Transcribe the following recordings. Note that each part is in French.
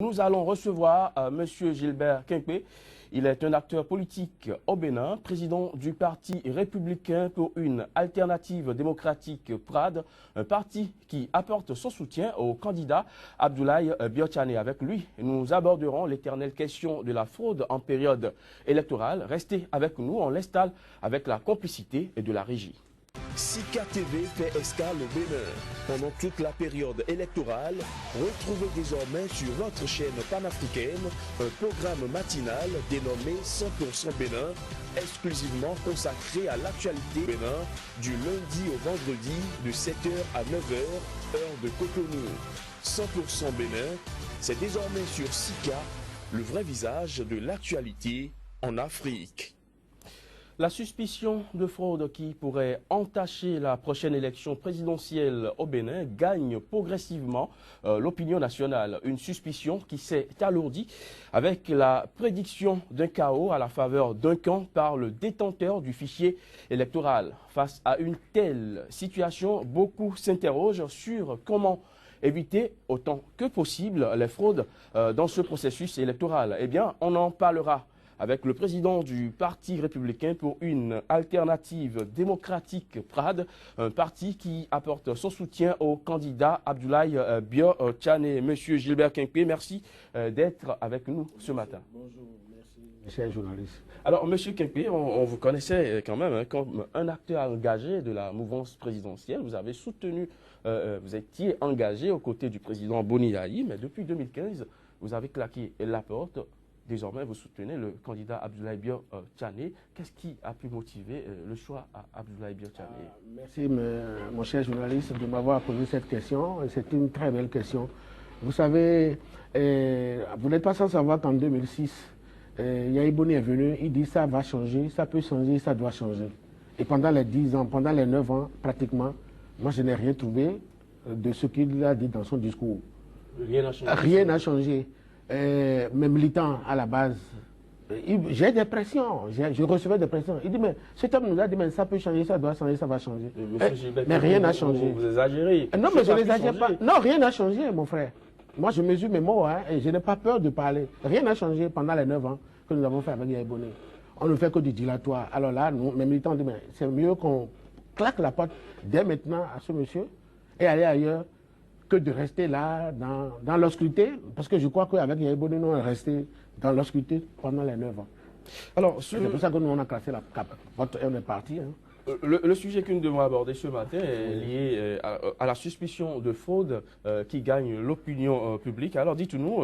Nous allons recevoir M. Gilbert Quimpe. Il est un acteur politique au Bénin, président du Parti républicain pour une alternative démocratique PRAD, un parti qui apporte son soutien au candidat Abdoulaye Biotchane. Avec lui, nous aborderons l'éternelle question de la fraude en période électorale. Restez avec nous, on l'installe avec la complicité de la régie. Sika TV fait escale au Bénin. Pendant toute la période électorale, retrouvez désormais sur notre chaîne panafricaine un programme matinal dénommé 100% Bénin, exclusivement consacré à l'actualité Bénin, du lundi au vendredi de 7h à 9h, heure de Cotonou. 100% Bénin, c'est désormais sur Sika, le vrai visage de l'actualité en Afrique. La suspicion de fraude qui pourrait entacher la prochaine élection présidentielle au Bénin gagne progressivement l'opinion nationale. Une suspicion qui s'est alourdie avec la prédiction d'un chaos à la faveur d'un camp par le détenteur du fichier électoral. Face à une telle situation, beaucoup s'interrogent sur comment éviter autant que possible les fraudes dans ce processus électoral. Eh bien, on en parlera avec le président du Parti républicain pour une alternative démocratique PRAD, un parti qui apporte son soutien au candidat Abdoulaye Biotchane. Monsieur Gilbert Quimpe, merci d'être avec nous ce matin. Bonjour, merci, cher journaliste. Alors, monsieur Quimpe, on vous connaissait quand même comme un acteur engagé de la mouvance présidentielle. Vous avez soutenu, vous étiez engagé aux côtés du président Boni Yayi, mais depuis 2015, vous avez claqué la porte. Désormais, vous soutenez le candidat Abdoulaye Biotchane. Qu'est-ce qui a pu motiver le choix à Abdoulaye Biotchane? Merci, mon cher journaliste, de m'avoir posé cette question. C'est une très belle question. Vous savez, vous n'êtes pas sans savoir qu'en 2006, Yayi Boni est venu, il dit ça va changer, ça peut changer, ça doit changer. Et pendant les 10 ans, pendant les 9 ans, pratiquement, moi je n'ai rien trouvé de ce qu'il a dit dans son discours. Rien n'a changé. Rien n'a changé. Mes militants à la base, j'ai des pressions, je recevais des pressions. Il dit, mais cet homme nous a dit, mais ça peut changer, ça doit changer, ça va changer. Mais rien n'a changé. Vous exagérez. Non, mais je n'exagère pas. Non, rien n'a changé, mon frère. Moi, je mesure mes mots, hein, et je n'ai pas peur de parler. Rien n'a changé pendant les 9 ans que nous avons fait avec Yayi Boni. On ne fait que du dilatoire. Alors là, nous, mes militants disent, mais c'est mieux qu'on claque la porte dès maintenant à ce monsieur et aller ailleurs, que de rester là dans l'obscurité, parce que je crois qu'avec Yayi Boni, nous on est resté dans l'obscurité pendant les 9 ans. Alors, c'est pour ça que nous on a classé la cape. Et on est parti. Hein. Le sujet que nous devons aborder ce matin est lié à la suspicion de fraude qui gagne l'opinion publique. Alors dites-nous,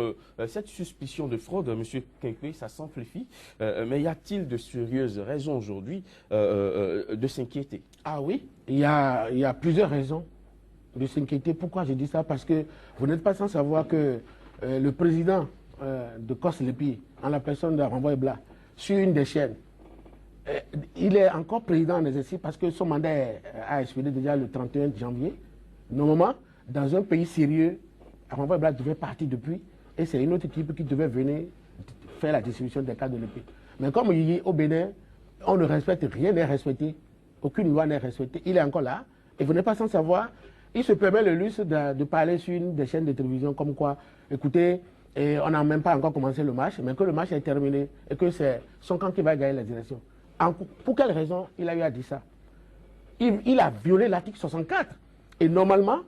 cette suspicion de fraude, M. Quimpe, ça s'amplifie, mais y a-t-il de sérieuses raisons aujourd'hui de s'inquiéter? Ah oui, il y a plusieurs raisons de s'inquiéter. Pourquoi je dis ça? Parce que vous n'êtes pas sans savoir que le président de Koslepi, en la personne de Renvoy Bla, sur une des chaînes, il est encore président en exercice parce que son mandat a expiré déjà le 31 janvier. Normalement, dans un pays sérieux, Renvoy Bla devait partir depuis et c'est une autre équipe qui devait venir faire la distribution des cartes de l'épée. Mais comme il est au Bénin, on ne respecte rien, n'est respecté, aucune loi n'est respectée. Il est encore là et vous n'êtes pas sans savoir. Il se permet le luxe de parler sur une des chaînes de télévision comme quoi, écoutez, on n'a même pas encore commencé le match, mais que le match est terminé et que c'est son camp qui va gagner les élections. Pour quelle raison il a eu à dire ça? Il a violé l'article 64. Et normalement,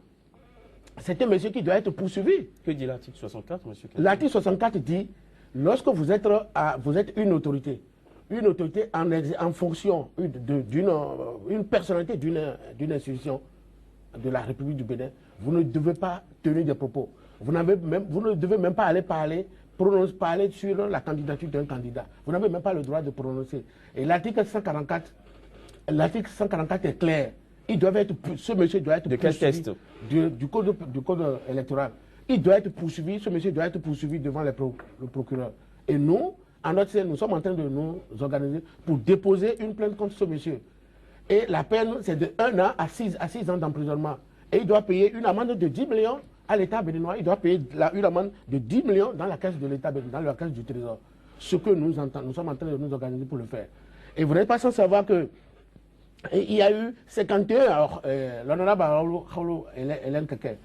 c'est un monsieur qui doit être poursuivi. Que dit l'article 64, monsieur? L'article 64 dit, lorsque vous êtes une autorité en fonction d'une personnalité d'une institution, de la République du Bénin, vous ne devez pas tenir des propos. Vous ne devez même pas aller parler sur la candidature d'un candidat. Vous n'avez même pas le droit de prononcer. Et l'article 144 est clair. Ce monsieur doit être poursuivi. De quel texte? Du code électoral. Il doit être poursuivi, ce monsieur doit être poursuivi devant le procureur. Et nous, en notre scène, nous sommes en train de nous organiser pour déposer une plainte contre ce monsieur. Et la peine, c'est de 1 an à 6 ans d'emprisonnement. Et il doit payer une amende de 10 millions à l'État béninois. Il doit payer une amende de 10 millions dans la caisse de l'État béninois, dans la caisse du Trésor. Ce que nous sommes en train de nous organiser pour le faire. Et vous n'êtes pas sans savoir que il y a eu 51, alors l'honorable Hélène Keke,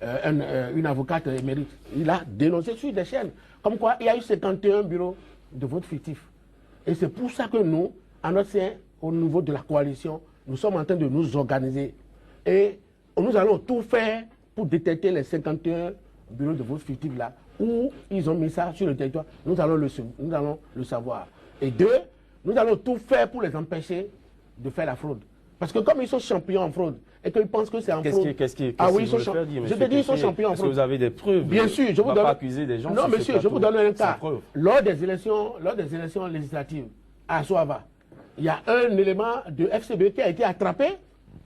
une avocate émérite. Il a dénoncé sur des chaînes. Comme quoi, il y a eu 51 bureaux de vote fictifs. Et c'est pour ça que nous, à notre sein, au niveau de la coalition, nous sommes en train de nous organiser. Et nous allons tout faire pour détecter les 51 bureaux de vote fictifs là, où ils ont mis ça sur le territoire. Nous allons le savoir. Et deux, nous allons tout faire pour les empêcher de faire la fraude. Parce que comme ils sont champions en fraude, et qu'ils pensent que c'est en fraude... Ah oui, ils sont champions. Je te dis, ils sont champions en fraude. Est-ce que vous avez des preuves? Bien sûr, je vous donne... pas accuser des gens. Non, monsieur, je vous donne un cas. Lors des élections législatives à Soava, il y a un élément de FCB qui a été attrapé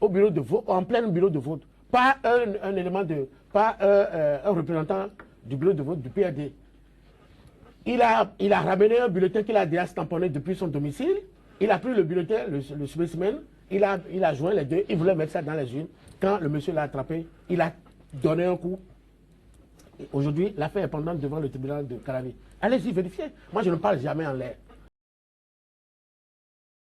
au bureau de vote, en plein bureau de vote. Pas un élément de... Pas un représentant du bureau de vote du PRD. Il a ramené un bulletin qu'il a déjà tamponné depuis son domicile. Il a pris le bulletin, le spécimen. Il a joint les deux. Il voulait mettre ça dans les urnes. Quand le monsieur l'a attrapé, il a donné un coup. Aujourd'hui, l'affaire est pendante devant le tribunal de Caravi. Allez-y, vérifiez. Moi, je ne parle jamais en l'air.